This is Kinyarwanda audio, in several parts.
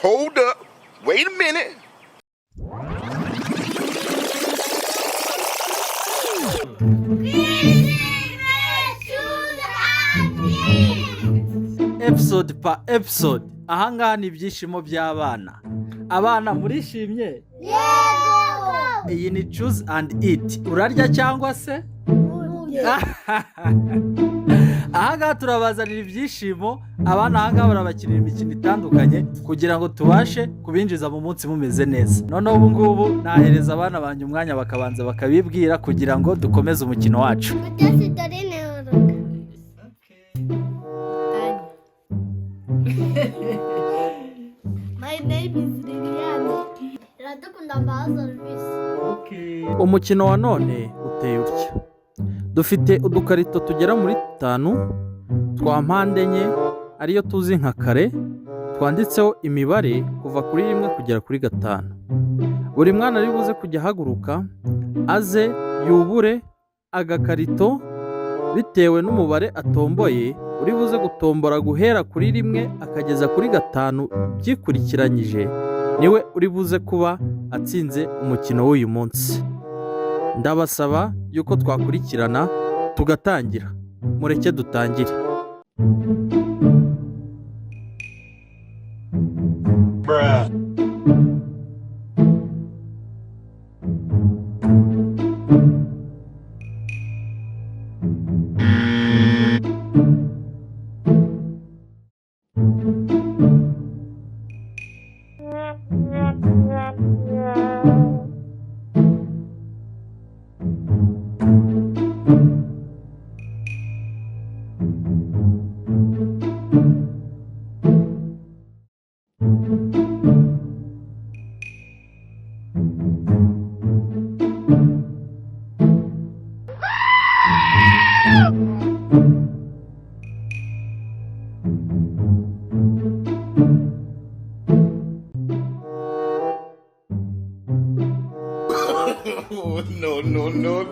Hold up. Wait a minute. Episode pa episode. Ahangaha ni ibyishimo by'abana. Abana murishimye? Yego! Iyi ni choose and eat. Urarya cyangwa se? Ahangaha turabazanira ibyishimo. Abana ahangaha barabakinira imikino itandukanye kugira ngo tubashe kubinjiza mu munsi mumeze neza. Noneho ubu ngubu nahereza abana banyu umwanya bakabanza bakabibwira kugira ngo dukomeze umukino wacu. My name is Liliane. Iradukunda Mbaza Luis. Umukino wa none uteye utya. Dufite udukarito tugera muri 5 twa mpande enye ariyo tuzi nka kare, twanditseho imibare kuva kuri 1 kugera kuri 5. Buri mwana ari buze kujya haguruka aze yubure agakarito bitewe n'umubare atomboye, uri buze gutombora guhera kuri 1 akageza kuri 5 byikurikiranyije, niwe uri buze kuba atsinze umukino w'uyu munsi. Ndabasaba yuko twakurikirana tugatangira. Mureke dutangire. Oh, no.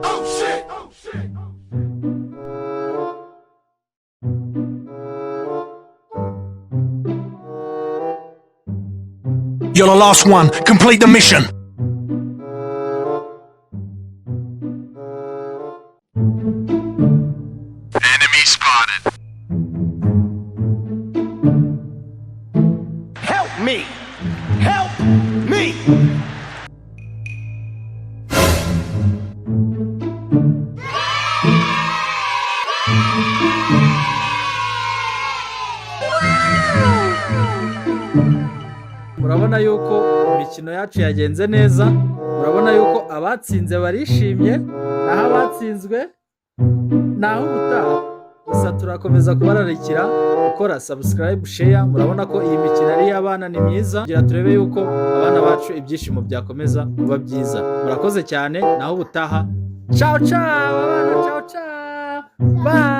Oh, shit. You're the last one. Complete the mission. Enemy spotted. Help me. Help me. Murabona yuko imikino yacu yagenze neza. Murabona yuko abatsinze barishimye, naho abatsinzwe naho ubutaha. Gusa turakomeza kubararikira gukora subscribe, share. Murabona ko iyi mikino ari y'abana ni myiza, kugira turebe yuko abana bacu ibyishimo byakomeza kuba byiza. Murakoze cyane, naho ubutaha. Ciao abana, ciao. Bye.